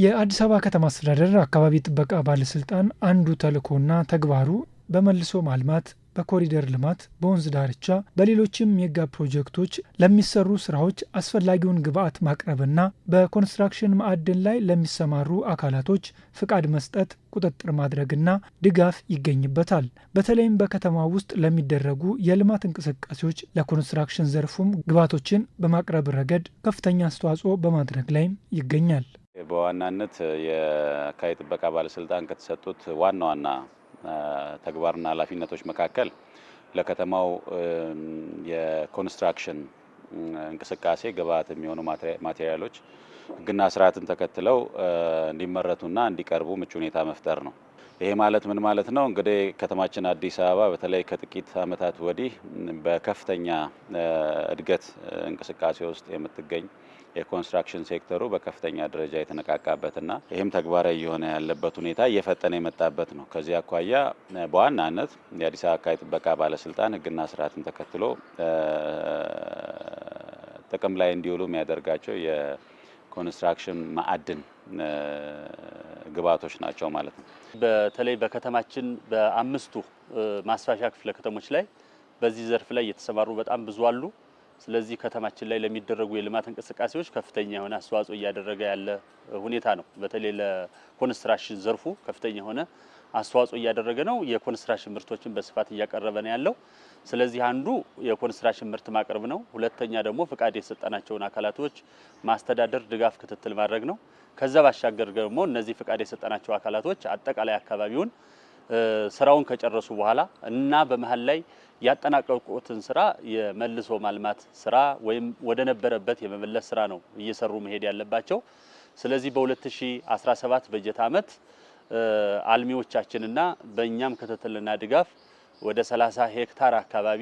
የአዲስ አበባ ከተማ አስተዳደር አካባቢ ጥበቃ ባለስልጣን አንዱ ተልዕኮና ተግባሩ በመልሶ ማልማት፣ በኮሪደር ልማት፣ በወንዝ ዳርቻ፣ በሌሎችም ሜጋ ፕሮጀክቶች ለሚሰሩ ስራዎች አስፈላጊውን ግብዓት ማቅረብና በኮንስትራክሽን ማዕድን ላይ ለሚሰማሩ አካላቶች ፍቃድ መስጠት፣ ቁጥጥር ማድረግና ድጋፍ ይገኝበታል። በተለይም በከተማ ውስጥ ለሚደረጉ የልማት እንቅስቃሴዎች ለኮንስትራክሽን ዘርፉም ግብዓቶችን በማቅረብ ረገድ ከፍተኛ አስተዋጽኦ በማድረግ ላይም ይገኛል። በዋናነት የአካባቢ ጥበቃ ባለስልጣን ከተሰጡት ዋና ዋና ተግባርና ኃላፊነቶች መካከል ለከተማው የኮንስትራክሽን እንቅስቃሴ ግብዓት የሚሆኑ ማቴሪያሎች ሕግና ስርዓትን ተከትለው እንዲመረቱና እንዲቀርቡ ምቹ ሁኔታ መፍጠር ነው። ይሄ ማለት ምን ማለት ነው? እንግዲህ ከተማችን አዲስ አበባ በተለይ ከጥቂት ዓመታት ወዲህ በከፍተኛ እድገት እንቅስቃሴ ውስጥ የምትገኝ የኮንስትራክሽን ሴክተሩ በከፍተኛ ደረጃ የተነቃቃበትና ይህም ተግባራዊ የሆነ ያለበት ሁኔታ እየፈጠነ የመጣበት ነው። ከዚህ አኳያ በዋናነት የአዲስ አበባ አካባቢ ጥበቃ ባለስልጣን ሕግና ስርዓትን ተከትሎ ጥቅም ላይ እንዲውሉ የሚያደርጋቸው የኮንስትራክሽን ማዕድን ግብዓቶች ናቸው ማለት ነው። በተለይ በከተማችን በአምስቱ ማስፋሻ ክፍለ ከተሞች ላይ በዚህ ዘርፍ ላይ የተሰማሩ በጣም ብዙ አሉ። ስለዚህ ከተማችን ላይ ለሚደረጉ የልማት እንቅስቃሴዎች ከፍተኛ የሆነ አስተዋጽኦ እያደረገ ያለ ሁኔታ ነው። በተለይ ለኮንስትራክሽን ዘርፉ ከፍተኛ የሆነ አስተዋጽኦ እያደረገ ነው። የኮንስትራክሽን ምርቶችን በስፋት እያቀረበ ነው ያለው። ስለዚህ አንዱ የኮንስትራክሽን ምርት ማቅረብ ነው። ሁለተኛ ደግሞ ፍቃድ የሰጠናቸውን አካላቶች ማስተዳደር፣ ድጋፍ፣ ክትትል ማድረግ ነው። ከዛ ባሻገር ደግሞ እነዚህ ፍቃድ የሰጠናቸው አካላቶች አጠቃላይ አካባቢውን ስራውን ከጨረሱ በኋላ እና በመሃል ላይ ያጠናቀቁትን ስራ የመልሶ ማልማት ስራ ወይም ወደ ነበረበት የመመለስ ስራ ነው እየሰሩ መሄድ ያለባቸው። ስለዚህ በ2017 በጀት ዓመት አልሚዎቻችንና በእኛም ክትትልና ድጋፍ ወደ 30 ሄክታር አካባቢ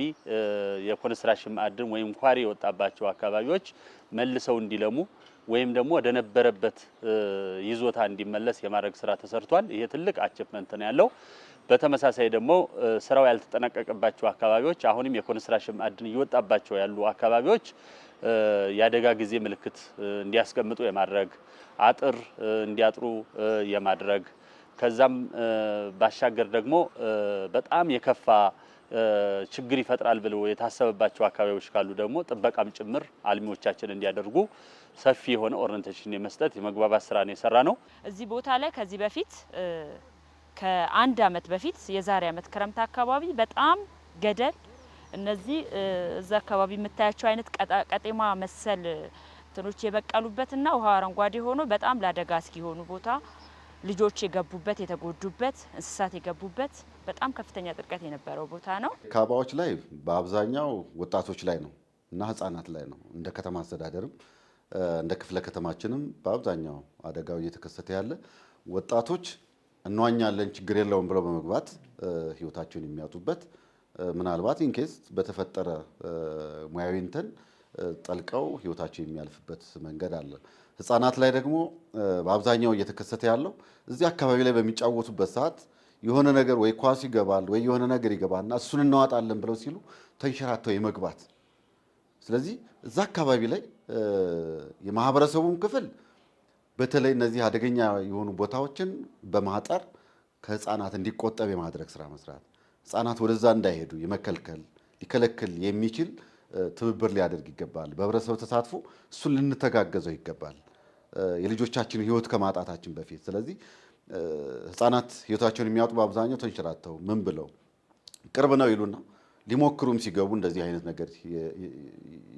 የኮንስትራክሽን ማዕድን ወይም ኳሪ የወጣባቸው አካባቢዎች መልሰው እንዲለሙ ወይም ደግሞ ወደ ነበረበት ይዞታ እንዲመለስ የማድረግ ስራ ተሰርቷል። ይሄ ትልቅ አቺቭመንት ነው ያለው። በተመሳሳይ ደግሞ ስራው ያልተጠናቀቀባቸው አካባቢዎች አሁንም የኮንስትራክሽን ማዕድን እየወጣባቸው ያሉ አካባቢዎች የአደጋ ጊዜ ምልክት እንዲያስቀምጡ የማድረግ አጥር እንዲያጥሩ የማድረግ ከዛም ባሻገር ደግሞ በጣም የከፋ ችግር ይፈጥራል ብለው የታሰበባቸው አካባቢዎች ካሉ ደግሞ ጥበቃም ጭምር አልሚዎቻችን እንዲያደርጉ ሰፊ የሆነ ኦሪንቴሽን የመስጠት የመግባባት ስራ ነው የሰራ ነው። እዚህ ቦታ ላይ ከዚህ በፊት ከአንድ አመት በፊት የዛሬ አመት ክረምት አካባቢ በጣም ገደል እነዚህ እዛ አካባቢ የምታያቸው አይነት ቀጤማ መሰል እንትኖች የበቀሉበትና ውሃ አረንጓዴ ሆኖ በጣም ለአደጋ አስጊ የሆኑ ቦታ ልጆች የገቡበት የተጎዱበት እንስሳት የገቡበት በጣም ከፍተኛ ጥልቀት የነበረው ቦታ ነው። ካባዎች ላይ በአብዛኛው ወጣቶች ላይ ነው እና ህፃናት ላይ ነው። እንደ ከተማ አስተዳደርም እንደ ክፍለ ከተማችንም በአብዛኛው አደጋው እየተከሰተ ያለ ወጣቶች እንዋኛለን ችግር የለውም ብለው በመግባት ህይወታቸውን የሚያጡበት ምናልባት ኢንኬስ በተፈጠረ ሙያዊ እንትን ጠልቀው ህይወታቸው የሚያልፍበት መንገድ አለ። ህፃናት ላይ ደግሞ በአብዛኛው እየተከሰተ ያለው እዚህ አካባቢ ላይ በሚጫወቱበት ሰዓት የሆነ ነገር ወይ ኳስ ይገባል ወይ የሆነ ነገር ይገባና እሱን እናዋጣለን ብለው ሲሉ ተንሸራተው የመግባት ስለዚህ እዛ አካባቢ ላይ የማህበረሰቡም ክፍል በተለይ እነዚህ አደገኛ የሆኑ ቦታዎችን በማጠር ከህፃናት እንዲቆጠብ የማድረግ ስራ መስራት፣ ህፃናት ወደዛ እንዳይሄዱ የመከልከል ሊከለክል የሚችል ትብብር ሊያደርግ ይገባል። በህብረተሰቡ ተሳትፎ እሱን ልንተጋገዘው ይገባል የልጆቻችን ህይወት ከማጣታችን በፊት። ስለዚህ ህፃናት ህይወታቸውን የሚያጡ በአብዛኛው ተንሸራተው ምን ብለው ቅርብ ነው ይሉና ሊሞክሩም ሲገቡ እንደዚህ አይነት ነገር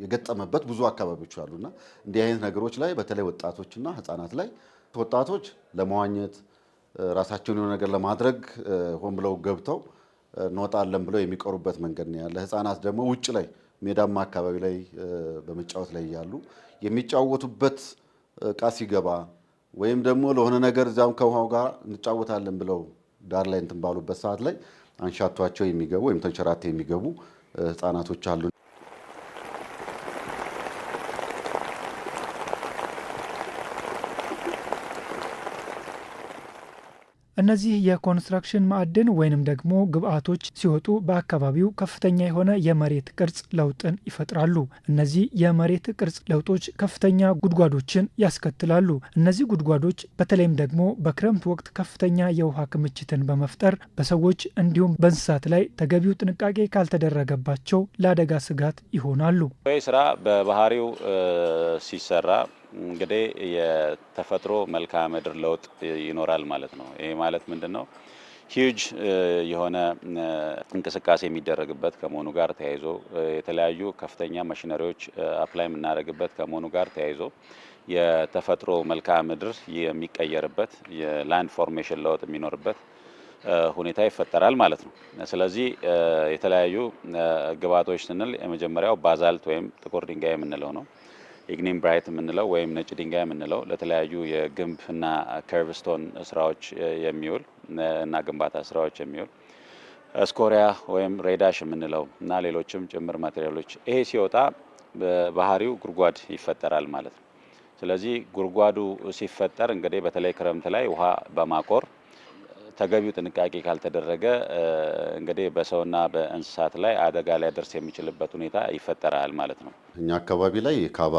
የገጠመበት ብዙ አካባቢዎች አሉና እንዲህ አይነት ነገሮች ላይ በተለይ ወጣቶችና ህፃናት ላይ ወጣቶች ለመዋኘት ራሳቸውን የሆነ ነገር ለማድረግ ሆን ብለው ገብተው እንወጣለን ብለው የሚቀሩበት መንገድ ነው ያለ። ህፃናት ደግሞ ውጭ ላይ ሜዳማ አካባቢ ላይ በመጫወት ላይ ያሉ የሚጫወቱበት እቃ ሲገባ ወይም ደግሞ ለሆነ ነገር እዛም ከውሃው ጋር እንጫወታለን ብለው ዳር ላይ እንትን ባሉበት ሰዓት ላይ አንሻቷቸው የሚገቡ ወይም ተንሸራተው የሚገቡ ህፃናቶች አሉ። እነዚህ የኮንስትራክሽን ማዕድን ወይንም ደግሞ ግብአቶች ሲወጡ በአካባቢው ከፍተኛ የሆነ የመሬት ቅርጽ ለውጥን ይፈጥራሉ። እነዚህ የመሬት ቅርጽ ለውጦች ከፍተኛ ጉድጓዶችን ያስከትላሉ። እነዚህ ጉድጓዶች በተለይም ደግሞ በክረምት ወቅት ከፍተኛ የውሃ ክምችትን በመፍጠር በሰዎች እንዲሁም በእንስሳት ላይ ተገቢው ጥንቃቄ ካልተደረገባቸው ለአደጋ ስጋት ይሆናሉ። ይህ ስራ በባህሪው ሲሰራ እንግዲህ የተፈጥሮ መልክዓ ምድር ለውጥ ይኖራል ማለት ነው። ይሄ ማለት ምንድነው? ሂውጅ የሆነ እንቅስቃሴ የሚደረግበት ከመሆኑ ጋር ተያይዞ የተለያዩ ከፍተኛ ማሽነሪዎች አፕላይ የምናደርግበት ከመሆኑ ጋር ተያይዞ የተፈጥሮ መልክዓ ምድር የሚቀየርበት የላንድ ፎርሜሽን ለውጥ የሚኖርበት ሁኔታ ይፈጠራል ማለት ነው። ስለዚህ የተለያዩ ግብአቶች ስንል የመጀመሪያው ባዛልት ወይም ጥቁር ድንጋይ የምንለው ነው። ኢግኒም ብራይት የምንለው ወይም ነጭ ድንጋይ የምንለው ለተለያዩ የግንብና ከርቭስቶን ስራዎች የሚውል እና ግንባታ ስራዎች የሚውል፣ ስኮሪያ ወይም ሬዳሽ የምንለው እና ሌሎችም ጭምር ማቴሪያሎች። ይሄ ሲወጣ በባህሪው ጉድጓድ ይፈጠራል ማለት ነው። ስለዚህ ጉድጓዱ ሲፈጠር እንግዲህ በተለይ ክረምት ላይ ውሃ በማቆር ተገቢው ጥንቃቄ ካልተደረገ እንግዲህ በሰውና በእንስሳት ላይ አደጋ ሊያደርስ የሚችልበት ሁኔታ ይፈጠራል ማለት ነው። እኛ አካባቢ ላይ የካባ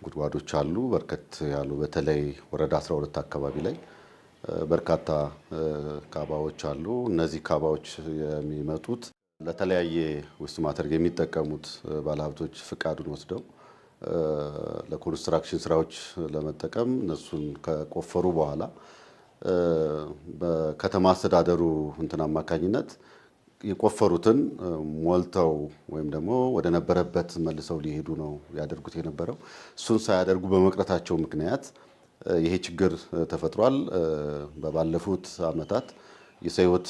ጉድጓዶች አሉ፣ በርከት ያሉ። በተለይ ወረዳ 12 አካባቢ ላይ በርካታ ካባዎች አሉ። እነዚህ ካባዎች የሚመጡት ለተለያየ ውስጥ ማተር የሚጠቀሙት ባለሀብቶች ፍቃዱን ወስደው ለኮንስትራክሽን ስራዎች ለመጠቀም እነሱን ከቆፈሩ በኋላ በከተማ አስተዳደሩ እንትን አማካኝነት የቆፈሩትን ሞልተው ወይም ደግሞ ወደ ነበረበት መልሰው ሊሄዱ ነው ያደርጉት የነበረው። እሱን ሳያደርጉ በመቅረታቸው ምክንያት ይሄ ችግር ተፈጥሯል። ባለፉት ዓመታት የሰው ሕይወት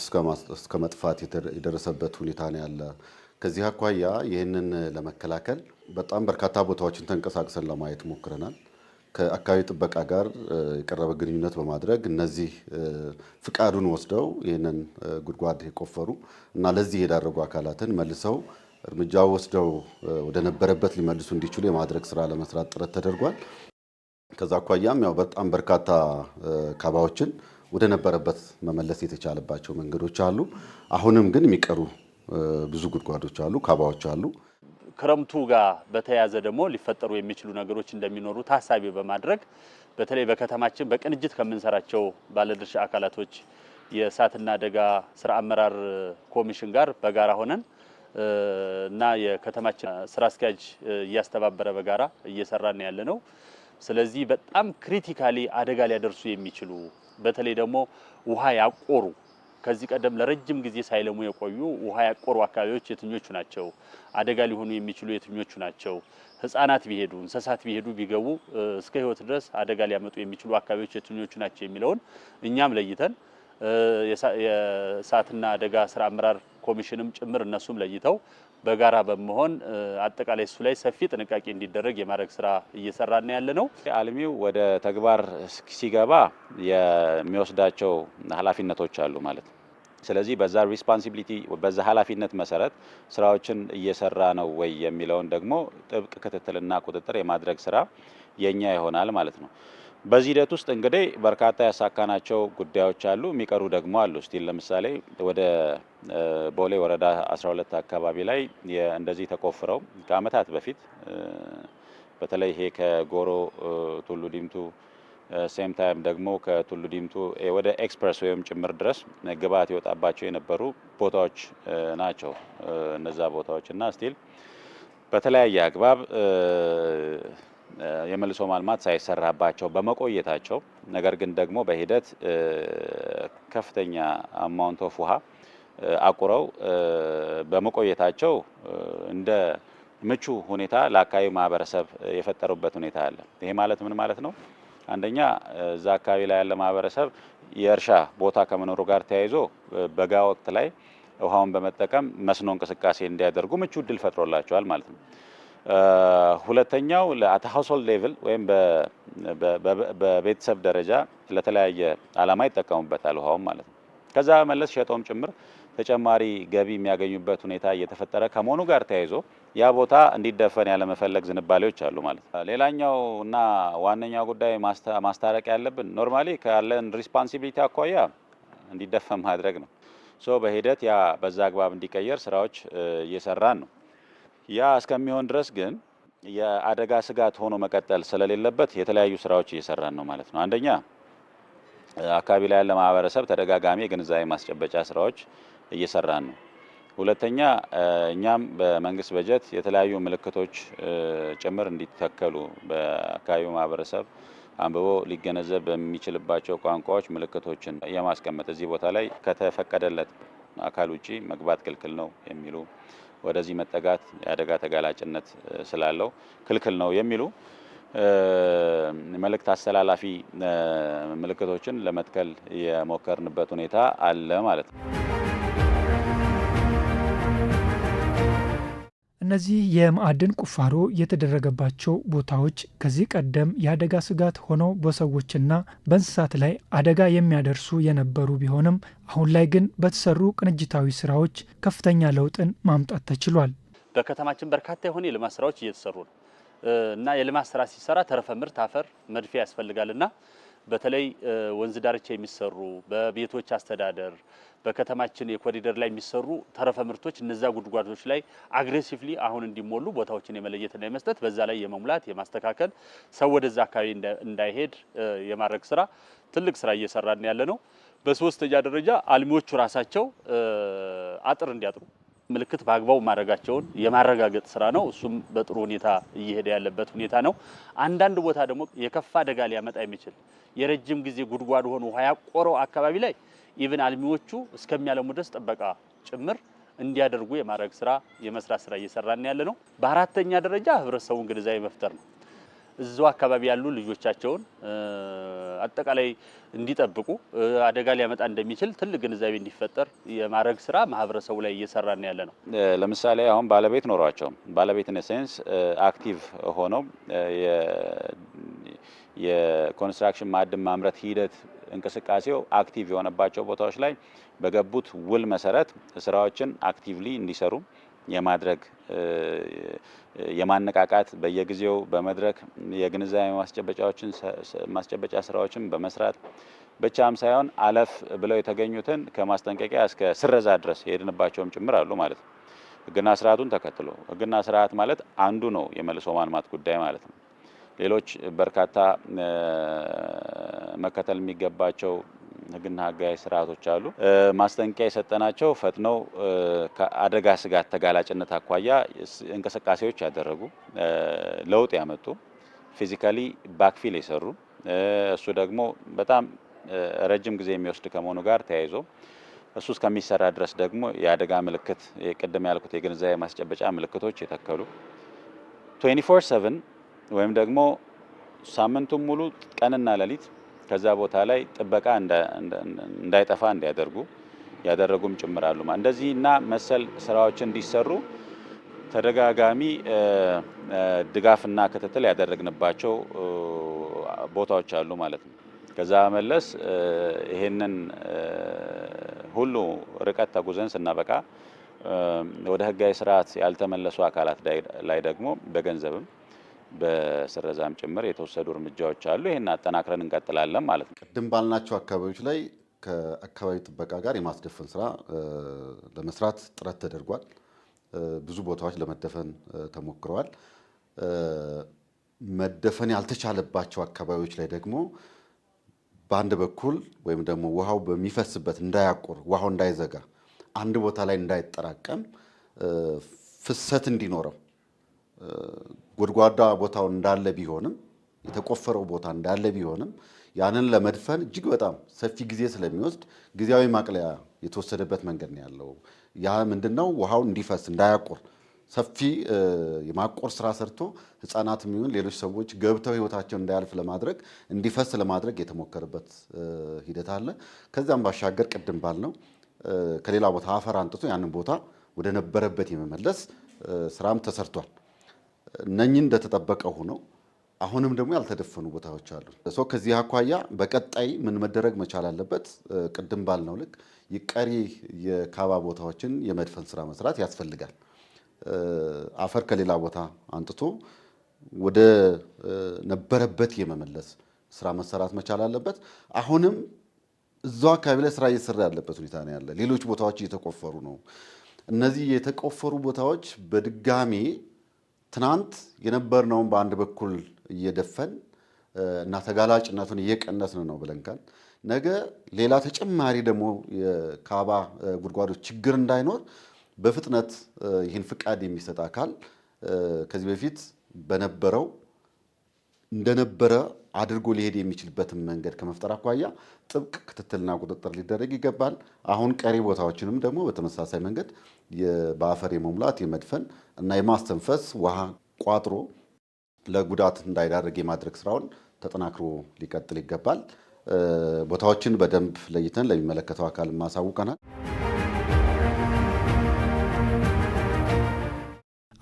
እስከ መጥፋት የደረሰበት ሁኔታ ነው ያለ። ከዚህ አኳያ ይህንን ለመከላከል በጣም በርካታ ቦታዎችን ተንቀሳቅሰን ለማየት ሞክረናል። ከአካባቢ ጥበቃ ጋር የቀረበ ግንኙነት በማድረግ እነዚህ ፍቃዱን ወስደው ይህንን ጉድጓድ የቆፈሩ እና ለዚህ የዳረጉ አካላትን መልሰው እርምጃ ወስደው ወደ ነበረበት ሊመልሱ እንዲችሉ የማድረግ ስራ ለመስራት ጥረት ተደርጓል። ከዛ አኳያም ያው በጣም በርካታ ካባዎችን ወደ ነበረበት መመለስ የተቻለባቸው መንገዶች አሉ። አሁንም ግን የሚቀሩ ብዙ ጉድጓዶች አሉ፣ ካባዎች አሉ። ክረምቱ ጋር በተያያዘ ደግሞ ሊፈጠሩ የሚችሉ ነገሮች እንደሚኖሩ ታሳቢ በማድረግ በተለይ በከተማችን በቅንጅት ከምንሰራቸው ባለድርሻ አካላቶች የእሳትና አደጋ ስራ አመራር ኮሚሽን ጋር በጋራ ሆነን እና የከተማችን ስራ አስኪያጅ እያስተባበረ በጋራ እየሰራን ያለ ነው። ስለዚህ በጣም ክሪቲካሊ አደጋ ሊያደርሱ የሚችሉ በተለይ ደግሞ ውሃ ያቆሩ ከዚህ ቀደም ለረጅም ጊዜ ሳይለሙ የቆዩ ውሃ ያቆሩ አካባቢዎች የትኞቹ ናቸው? አደጋ ሊሆኑ የሚችሉ የትኞቹ ናቸው? ህፃናት ቢሄዱ እንስሳት ቢሄዱ ቢገቡ እስከ ህይወት ድረስ አደጋ ሊያመጡ የሚችሉ አካባቢዎች የትኞቹ ናቸው የሚለውን እኛም ለይተን የእሳትና አደጋ ስራ አመራር ኮሚሽንም ጭምር እነሱም ለይተው በጋራ በመሆን አጠቃላይ እሱ ላይ ሰፊ ጥንቃቄ እንዲደረግ የማድረግ ስራ እየሰራን ያለ ነው። አልሚው ወደ ተግባር ሲገባ የሚወስዳቸው ኃላፊነቶች አሉ ማለት ነው። ስለዚህ በዛ ሪስፖንሲቢሊቲ በዛ ኃላፊነት መሰረት ስራዎችን እየሰራ ነው ወይ የሚለውን ደግሞ ጥብቅ ክትትልና ቁጥጥር የማድረግ ስራ የኛ ይሆናል ማለት ነው። በዚህ ሂደት ውስጥ እንግዲህ በርካታ ያሳካናቸው ጉዳዮች አሉ፣ የሚቀሩ ደግሞ አሉ። ስቲል ለምሳሌ ወደ ቦሌ ወረዳ 12 አካባቢ ላይ እንደዚህ ተቆፍረው ከአመታት በፊት በተለይ ይሄ ከጎሮ ቱሉ ዲምቱ ሴም ታይም ደግሞ ከቱሉ ዲምቱ ወደ ኤክስፕረስ ወይም ጭምር ድረስ ግብአት ይወጣባቸው የነበሩ ቦታዎች ናቸው። እነዛ ቦታዎች እና ስቲል በተለያየ አግባብ የመልሶ ማልማት ሳይሰራባቸው በመቆየታቸው ነገር ግን ደግሞ በሂደት ከፍተኛ አማውንት ኦፍ ውሃ አቁረው በመቆየታቸው እንደ ምቹ ሁኔታ ለአካባቢው ማህበረሰብ የፈጠሩበት ሁኔታ አለ። ይሄ ማለት ምን ማለት ነው? አንደኛ እዛ አካባቢ ላይ ያለ ማህበረሰብ የእርሻ ቦታ ከመኖሩ ጋር ተያይዞ በጋ ወቅት ላይ ውሃውን በመጠቀም መስኖ እንቅስቃሴ እንዲያደርጉ ምቹ እድል ፈጥሮላቸዋል ማለት ነው። ሁለተኛው ለአት ሃውስሆልድ ሌቭል ወይም በቤተሰብ ደረጃ ለተለያየ ዓላማ ይጠቀሙበታል ውሃውን ማለት ነው። ከዛ መለስ ሸጦም ጭምር ተጨማሪ ገቢ የሚያገኙበት ሁኔታ እየተፈጠረ ከመሆኑ ጋር ተያይዞ ያ ቦታ እንዲደፈን ያለመፈለግ ዝንባሌዎች አሉ ማለት ነው። ሌላኛው እና ዋነኛው ጉዳይ ማስታረቅ ያለብን ኖርማሊ ካለን ሪስፖንሲቢሊቲ አኳያ እንዲደፈን ማድረግ ነው። በሂደት ያ በዛ አግባብ እንዲቀየር ስራዎች እየሰራን ነው። ያ እስከሚሆን ድረስ ግን የአደጋ ስጋት ሆኖ መቀጠል ስለሌለበት የተለያዩ ስራዎች እየሰራን ነው ማለት ነው። አንደኛ አካባቢ ላይ ያለ ማህበረሰብ ተደጋጋሚ የግንዛቤ ማስጨበጫ ስራዎች እየሰራን ነው። ሁለተኛ እኛም በመንግስት በጀት የተለያዩ ምልክቶች ጭምር እንዲተከሉ በአካባቢው ማህበረሰብ አንብቦ ሊገነዘብ በሚችልባቸው ቋንቋዎች ምልክቶችን የማስቀመጥ እዚህ ቦታ ላይ ከተፈቀደለት አካል ውጪ መግባት ክልክል ነው የሚሉ ወደዚህ መጠጋት የአደጋ ተጋላጭነት ስላለው ክልክል ነው የሚሉ መልእክት አስተላላፊ ምልክቶችን ለመትከል የሞከርንበት ሁኔታ አለ ማለት ነው። እነዚህ የማዕድን ቁፋሮ የተደረገባቸው ቦታዎች ከዚህ ቀደም የአደጋ ስጋት ሆነው በሰዎችና በእንስሳት ላይ አደጋ የሚያደርሱ የነበሩ ቢሆንም አሁን ላይ ግን በተሰሩ ቅንጅታዊ ስራዎች ከፍተኛ ለውጥን ማምጣት ተችሏል። በከተማችን በርካታ የሆኑ የልማት ስራዎች እየተሰሩ ነው እና የልማት ስራ ሲሰራ ተረፈ ምርት አፈር መድፊያ ያስፈልጋልና በተለይ ወንዝ ዳርቻ የሚሰሩ በቤቶች አስተዳደር በከተማችን የኮሪደር ላይ የሚሰሩ ተረፈ ምርቶች እነዛ ጉድጓዶች ላይ አግሬሲቭሊ አሁን እንዲሞሉ ቦታዎችን የመለየትና የመስጠት በዛ ላይ የመሙላት የማስተካከል ሰው ወደዛ አካባቢ እንዳይሄድ የማድረግ ስራ ትልቅ ስራ እየሰራን ያለ ነው። በሶስተኛ ደረጃ አልሚዎቹ ራሳቸው አጥር እንዲያጥሩ ምልክት በአግባቡ ማድረጋቸውን የማረጋገጥ ስራ ነው። እሱም በጥሩ ሁኔታ እየሄደ ያለበት ሁኔታ ነው። አንዳንድ ቦታ ደግሞ የከፋ አደጋ ሊያመጣ የሚችል የረጅም ጊዜ ጉድጓድ ሆኖ ውሃ ያቆረው አካባቢ ላይ ኢቭን አልሚዎቹ እስከሚያለሙ ድረስ ጥበቃ ጭምር እንዲያደርጉ የማድረግ ስራ የመስራት ስራ እየሰራን ያለ ነው። በአራተኛ ደረጃ ህብረተሰቡን ግንዛቤ መፍጠር ነው። እዛው አካባቢ ያሉ ልጆቻቸውን አጠቃላይ እንዲጠብቁ አደጋ ሊያመጣ እንደሚችል ትልቅ ግንዛቤ እንዲፈጠር የማድረግ ስራ ማህበረሰቡ ላይ እየሰራን ያለ ነው። ለምሳሌ አሁን ባለቤት ኖሯቸው ባለቤት ሴንስ አክቲቭ ሆነው የኮንስትራክሽን ማዕድን ማምረት ሂደት እንቅስቃሴው አክቲቭ የሆነባቸው ቦታዎች ላይ በገቡት ውል መሰረት ስራዎችን አክቲቭሊ እንዲሰሩ የማድረግ የማነቃቃት በየጊዜው በመድረክ የግንዛቤ ማስጨበጫ ስራዎችን በመስራት ብቻም ሳይሆን አለፍ ብለው የተገኙትን ከማስጠንቀቂያ እስከ ስረዛ ድረስ የሄድንባቸውም ጭምር አሉ ማለት ነው። ህግና ስርዓቱን ተከትሎ ህግና ስርዓት ማለት አንዱ ነው የመልሶ ማልማት ጉዳይ ማለት ነው። ሌሎች በርካታ መከተል የሚገባቸው ህግና ህጋዊ ስርዓቶች አሉ። ማስጠንቀቂያ የሰጠናቸው ፈጥነው ከአደጋ ስጋት ተጋላጭነት አኳያ እንቅስቃሴዎች ያደረጉ ለውጥ ያመጡ ፊዚካሊ ባክፊል የሰሩ እሱ ደግሞ በጣም ረጅም ጊዜ የሚወስድ ከመሆኑ ጋር ተያይዞ እሱ እስከሚሰራ ድረስ ደግሞ የአደጋ ምልክት ቅድም ያልኩት የግንዛቤ ማስጨበጫ ምልክቶች የተከሉ 24/7 ወይም ደግሞ ሳምንቱን ሙሉ ቀንና ሌሊት ከዛ ቦታ ላይ ጥበቃ እንዳይጠፋ እንዲያደርጉ ያደረጉም ጭምራሉ። እንደዚህና መሰል ስራዎች እንዲሰሩ ተደጋጋሚ ድጋፍና ክትትል ያደረግንባቸው ቦታዎች አሉ ማለት ነው። ከዛ መለስ ይሄንን ሁሉ ርቀት ተጉዘን ስናበቃ ወደ ህጋዊ ስርዓት ያልተመለሱ አካላት ላይ ደግሞ በገንዘብም በስረዛም ጭምር የተወሰዱ እርምጃዎች አሉ። ይሄን አጠናክረን እንቀጥላለን ማለት ነው። ቅድም ባልናቸው አካባቢዎች ላይ ከአካባቢ ጥበቃ ጋር የማስደፈን ስራ ለመስራት ጥረት ተደርጓል። ብዙ ቦታዎች ለመደፈን ተሞክረዋል። መደፈን ያልተቻለባቸው አካባቢዎች ላይ ደግሞ በአንድ በኩል ወይም ደግሞ ውሃው በሚፈስበት እንዳያቆር ውሃው እንዳይዘጋ አንድ ቦታ ላይ እንዳይጠራቀም ፍሰት እንዲኖረው ጎድጓዳ ቦታው እንዳለ ቢሆንም የተቆፈረው ቦታ እንዳለ ቢሆንም ያንን ለመድፈን እጅግ በጣም ሰፊ ጊዜ ስለሚወስድ ጊዜያዊ ማቅለያ የተወሰደበት መንገድ ነው ያለው። ያ ምንድነው? ውሃው እንዲፈስ እንዳያቆር ሰፊ የማቆር ስራ ሰርቶ ህፃናትም ይሁን ሌሎች ሰዎች ገብተው ህይወታቸውን እንዳያልፍ ለማድረግ እንዲፈስ ለማድረግ የተሞከረበት ሂደት አለ። ከዛም ባሻገር ቅድም ባልነው ከሌላ ቦታ አፈር አንጥቶ ያንን ቦታ ወደ ነበረበት የመመለስ ስራም ተሰርቷል። እነኚህ እንደተጠበቀ ሆነው አሁንም ደግሞ ያልተደፈኑ ቦታዎች አሉ። ከዚህ አኳያ በቀጣይ ምን መደረግ መቻል አለበት? ቅድም ባልነው ልክ የቀሪ የካባ ቦታዎችን የመድፈን ስራ መስራት ያስፈልጋል። አፈር ከሌላ ቦታ አንጥቶ ወደ ነበረበት የመመለስ ስራ መሰራት መቻል አለበት። አሁንም እዛው አካባቢ ላይ ስራ እየተሰራ ያለበት ሁኔታ ነው ያለ። ሌሎች ቦታዎች እየተቆፈሩ ነው። እነዚህ የተቆፈሩ ቦታዎች በድጋሚ ትናንት የነበርነውን በአንድ በኩል እየደፈን እና ተጋላጭነቱን እየቀነስን ነው ብለን ካል ነገ ሌላ ተጨማሪ ደግሞ የካባ ጉድጓዶች ችግር እንዳይኖር በፍጥነት ይህን ፍቃድ የሚሰጥ አካል ከዚህ በፊት በነበረው እንደነበረ አድርጎ ሊሄድ የሚችልበትን መንገድ ከመፍጠር አኳያ ጥብቅ ክትትልና ቁጥጥር ሊደረግ ይገባል። አሁን ቀሪ ቦታዎችንም ደግሞ በተመሳሳይ መንገድ በአፈር የመሙላት የመድፈን እና የማስተንፈስ ውሃ ቋጥሮ ለጉዳት እንዳይዳረግ የማድረግ ስራውን ተጠናክሮ ሊቀጥል ይገባል። ቦታዎችን በደንብ ለይተን ለሚመለከተው አካል ማሳውቀናል።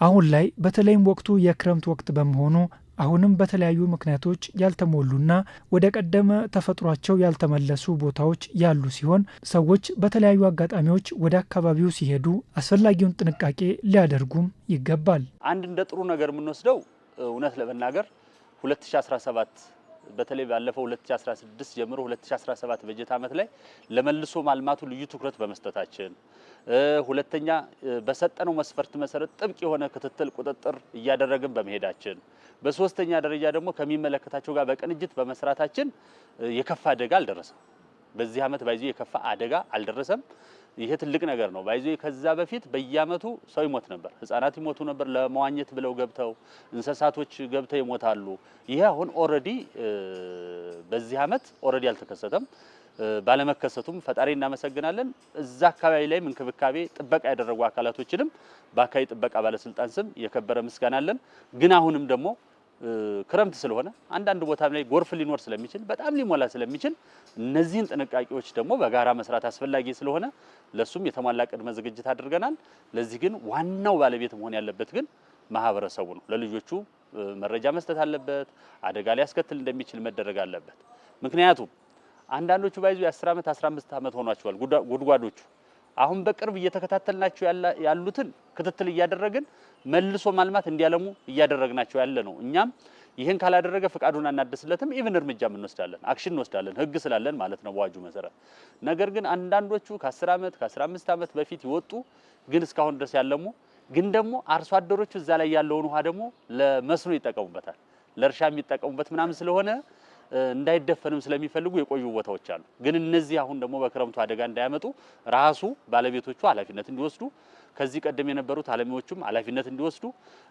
አሁን ላይ በተለይም ወቅቱ የክረምት ወቅት በመሆኑ አሁንም በተለያዩ ምክንያቶች ያልተሞሉና ወደ ቀደመ ተፈጥሯቸው ያልተመለሱ ቦታዎች ያሉ ሲሆን ሰዎች በተለያዩ አጋጣሚዎች ወደ አካባቢው ሲሄዱ አስፈላጊውን ጥንቃቄ ሊያደርጉም ይገባል። አንድ እንደ ጥሩ ነገር የምንወስደው እውነት ለመናገር 2017 በተለይ ባለፈው 2016 ጀምሮ 2017 በጀት ዓመት ላይ ለመልሶ ማልማቱ ልዩ ትኩረት በመስጠታችን፣ ሁለተኛ በሰጠነው መስፈርት መሰረት ጥብቅ የሆነ ክትትል ቁጥጥር እያደረግን በመሄዳችን፣ በሶስተኛ ደረጃ ደግሞ ከሚመለከታቸው ጋር በቅንጅት በመስራታችን የከፋ አደጋ አልደረሰም። በዚህ ዓመት ባይዞ የከፋ አደጋ አልደረሰም። ይሄ ትልቅ ነገር ነው። ባይዞ ከዛ በፊት በየዓመቱ ሰው ይሞት ነበር፣ ህፃናት ይሞቱ ነበር። ለመዋኘት ብለው ገብተው እንስሳቶች ገብተው ይሞታሉ። ይሄ አሁን ኦሬዲ በዚህ ዓመት ኦሬዲ አልተከሰተም። ባለመከሰቱም ፈጣሪ እናመሰግናለን። እዛ አካባቢ ላይም እንክብካቤ ጥበቃ ያደረጉ አካላቶችንም በአካባቢ ጥበቃ ባለስልጣን ስም የከበረ ምስጋና አለን። ግን አሁንም ደግሞ ክረምት ስለሆነ አንዳንድ ቦታ ላይ ጎርፍ ሊኖር ስለሚችል በጣም ሊሞላ ስለሚችል እነዚህን ጥንቃቄዎች ደግሞ በጋራ መስራት አስፈላጊ ስለሆነ ለሱም የተሟላ ቅድመ ዝግጅት አድርገናል። ለዚህ ግን ዋናው ባለቤት መሆን ያለበት ግን ማህበረሰቡ ነው። ለልጆቹ መረጃ መስጠት አለበት። አደጋ ሊያስከትል እንደሚችል መደረግ አለበት። ምክንያቱም አንዳንዶቹ ባይዙ የ10 ዓመት 15 ዓመት ሆኗቸዋል ጉድጓዶቹ። አሁን በቅርብ እየተከታተልናቸው ያሉትን ክትትል እያደረግን መልሶ ማልማት እንዲያለሙ እያደረግናቸው ያለ ነው። እኛም ይህን ካላደረገ ፍቃዱን አናድስለትም፣ ኢቭን እርምጃም እንወስዳለን፣ አክሽን እንወስዳለን፣ ህግ ስላለን ማለት ነው በአዋጁ መሰረት። ነገር ግን አንዳንዶቹ ከ10 ዓመት ከ15 ዓመት በፊት ይወጡ ግን እስካሁን ድረስ ያለሙ ግን ደግሞ አርሶ አደሮቹ እዛ ላይ ያለውን ውሃ ደግሞ ለመስኖ ይጠቀሙበታል፣ ለእርሻ የሚጠቀሙበት ምናምን ስለሆነ እንዳይደፈንም ስለሚፈልጉ የቆዩ ቦታዎች አሉ። ግን እነዚህ አሁን ደግሞ በክረምቱ አደጋ እንዳያመጡ ራሱ ባለቤቶቹ ኃላፊነት እንዲወስዱ፣ ከዚህ ቀደም የነበሩት አለሚዎቹም ኃላፊነት እንዲወስዱ፣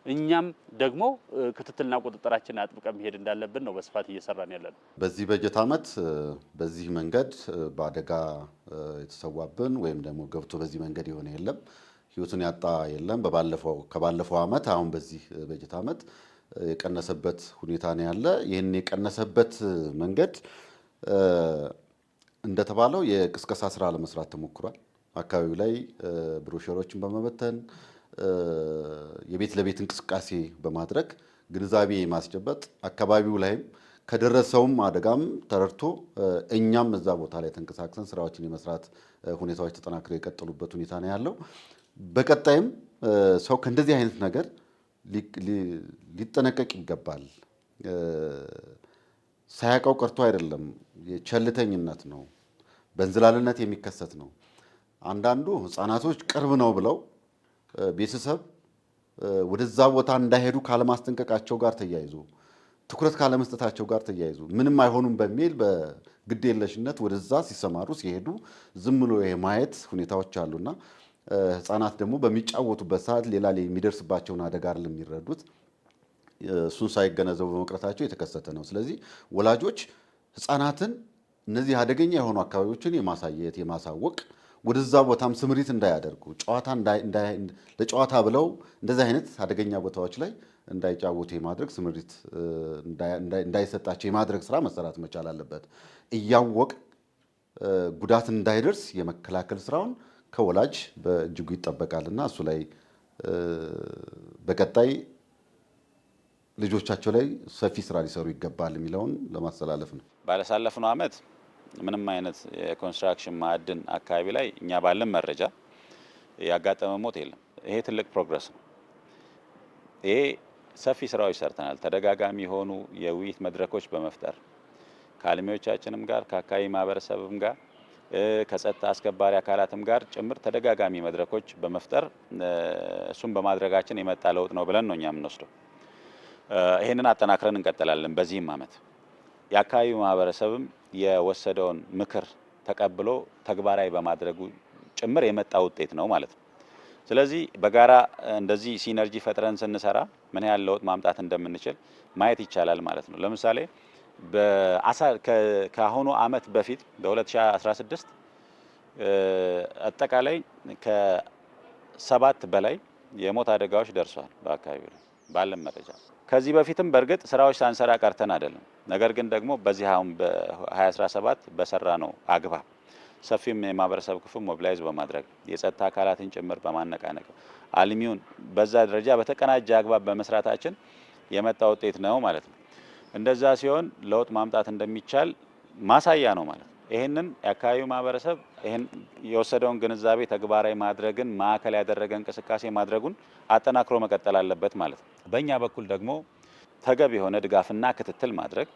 እኛም ደግሞ ክትትልና ቁጥጥራችንን አጥብቀን መሄድ እንዳለብን ነው በስፋት እየሰራን ያለነው። በዚህ በጀት ዓመት በዚህ መንገድ በአደጋ የተሰዋብን ወይም ደግሞ ገብቶ በዚህ መንገድ የሆነ የለም፣ ህይወቱን ያጣ የለም። ከባለፈው ዓመት አሁን በዚህ በጀት ዓመት የቀነሰበት ሁኔታ ነው ያለ። ይህን የቀነሰበት መንገድ እንደተባለው የቅስቀሳ ስራ ለመስራት ተሞክሯል። አካባቢው ላይ ብሮሸሮችን በመበተን የቤት ለቤት እንቅስቃሴ በማድረግ ግንዛቤ ማስጨበጥ፣ አካባቢው ላይም ከደረሰውም አደጋም ተረድቶ እኛም እዛ ቦታ ላይ ተንቀሳቅሰን ስራዎችን የመስራት ሁኔታዎች ተጠናክረው የቀጠሉበት ሁኔታ ነው ያለው። በቀጣይም ሰው ከእንደዚህ አይነት ነገር ሊጠነቀቅ ይገባል። ሳያውቀው ቀርቶ አይደለም፣ የቸልተኝነት ነው፣ በእንዝላልነት የሚከሰት ነው። አንዳንዱ ህፃናቶች ቅርብ ነው ብለው ቤተሰብ ወደዛ ቦታ እንዳይሄዱ ካለማስጠንቀቃቸው ጋር ተያይዞ ትኩረት ካለመስጠታቸው ጋር ተያይዞ ምንም አይሆኑም በሚል በግዴለሽነት ወደዛ ሲሰማሩ ሲሄዱ ዝም ብሎ የማየት ሁኔታዎች አሉና ህፃናት ደግሞ በሚጫወቱበት ሰዓት ሌላ ላይ የሚደርስባቸውን አደጋ አይደለም የሚረዱት። እሱን ሳይገነዘቡ በመቅረታቸው የተከሰተ ነው። ስለዚህ ወላጆች ህፃናትን እነዚህ አደገኛ የሆኑ አካባቢዎችን የማሳየት የማሳወቅ፣ ወደዛ ቦታም ስምሪት እንዳያደርጉ ለጨዋታ ብለው እንደዚህ አይነት አደገኛ ቦታዎች ላይ እንዳይጫወቱ የማድረግ ስምሪት እንዳይሰጣቸው የማድረግ ስራ መሰራት መቻል አለበት። እያወቅ ጉዳት እንዳይደርስ የመከላከል ስራውን ከወላጅ በእጅጉ ይጠበቃልና እሱ ላይ በቀጣይ ልጆቻቸው ላይ ሰፊ ስራ ሊሰሩ ይገባል የሚለውን ለማስተላለፍ ነው። ባለሳለፍነው ዓመት ምንም አይነት የኮንስትራክሽን ማዕድን አካባቢ ላይ እኛ ባለን መረጃ ያጋጠመ ሞት የለም። ይሄ ትልቅ ፕሮግረስ ነው። ይሄ ሰፊ ስራዎች ሰርተናል። ተደጋጋሚ የሆኑ የውይይት መድረኮች በመፍጠር ከአልሚዎቻችንም ጋር ከአካባቢ ማህበረሰብም ጋር ከጸጥታ አስከባሪ አካላትም ጋር ጭምር ተደጋጋሚ መድረኮች በመፍጠር እሱን በማድረጋችን የመጣ ለውጥ ነው ብለን ነው እኛ የምንወስደው። ይሄንን አጠናክረን እንቀጥላለን። በዚህም አመት የአካባቢው ማህበረሰብም የወሰደውን ምክር ተቀብሎ ተግባራዊ በማድረጉ ጭምር የመጣ ውጤት ነው ማለት ነው። ስለዚህ በጋራ እንደዚህ ሲነርጂ ፈጥረን ስንሰራ ምን ያህል ለውጥ ማምጣት እንደምንችል ማየት ይቻላል ማለት ነው። ለምሳሌ ከአሁኑ አመት በፊት በ2016 አጠቃላይ ከ7 በላይ የሞት አደጋዎች ደርሷል በአካባቢው ላይ ባለን መረጃ። ከዚህ በፊትም በእርግጥ ስራዎች ሳንሰራ ቀርተን አይደለም። ነገር ግን ደግሞ በዚህ አሁን በ2017 በሰራ ነው አግባብ ሰፊም የማህበረሰብ ክፍል ሞቢላይዝ በማድረግ የጸጥታ አካላትን ጭምር በማነቃነቅ አልሚውን በዛ ደረጃ በተቀናጀ አግባብ በመስራታችን የመጣ ውጤት ነው ማለት ነው። እንደዛ ሲሆን ለውጥ ማምጣት እንደሚቻል ማሳያ ነው ማለት ነው። ይሄንን የአካባቢው ማህበረሰብ ይሄን የወሰደውን ግንዛቤ ተግባራዊ ማድረግን ማዕከል ያደረገ እንቅስቃሴ ማድረጉን አጠናክሮ መቀጠል አለበት ማለት ነው። በእኛ በኩል ደግሞ ተገቢ የሆነ ድጋፍና ክትትል ማድረግ፣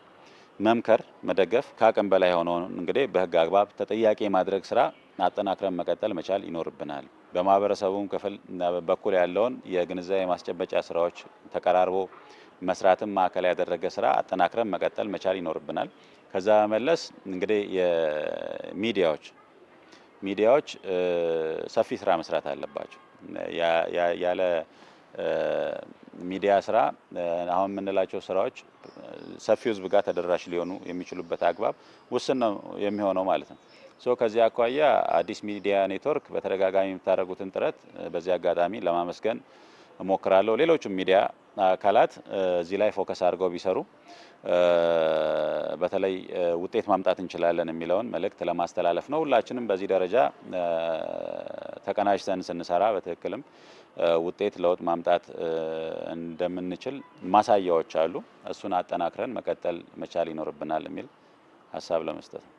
መምከር፣ መደገፍ ከአቅም በላይ የሆነውን እንግዲህ በህግ አግባብ ተጠያቂ ማድረግ ስራ አጠናክረን መቀጠል መቻል ይኖርብናል። በማህበረሰቡም ክፍል በኩል ያለውን የግንዛቤ ማስጨበጫ ስራዎች ተቀራርቦ መስራትን ማዕከል ያደረገ ስራ አጠናክረን መቀጠል መቻል ይኖርብናል። ከዛ መለስ እንግዲህ ሚዲያዎች ሰፊ ስራ መስራት አለባቸው። ያለ ሚዲያ ስራ አሁን የምንላቸው ስራዎች ሰፊው ህዝብ ጋር ተደራሽ ሊሆኑ የሚችሉበት አግባብ ውስን ነው የሚሆነው ማለት ነው። ከዚህ አኳያ አዲስ ሚዲያ ኔትወርክ በተደጋጋሚ የምታደርጉትን ጥረት በዚህ አጋጣሚ ለማመስገን እሞክራለሁ። ሌሎችም ሚዲያ አካላት እዚህ ላይ ፎከስ አድርገው ቢሰሩ በተለይ ውጤት ማምጣት እንችላለን የሚለውን መልእክት ለማስተላለፍ ነው። ሁላችንም በዚህ ደረጃ ተቀናጅተን ስንሰራ በትክክልም ውጤት ለውጥ ማምጣት እንደምንችል ማሳያዎች አሉ። እሱን አጠናክረን መቀጠል መቻል ይኖርብናል የሚል ሀሳብ ለመስጠት ነው።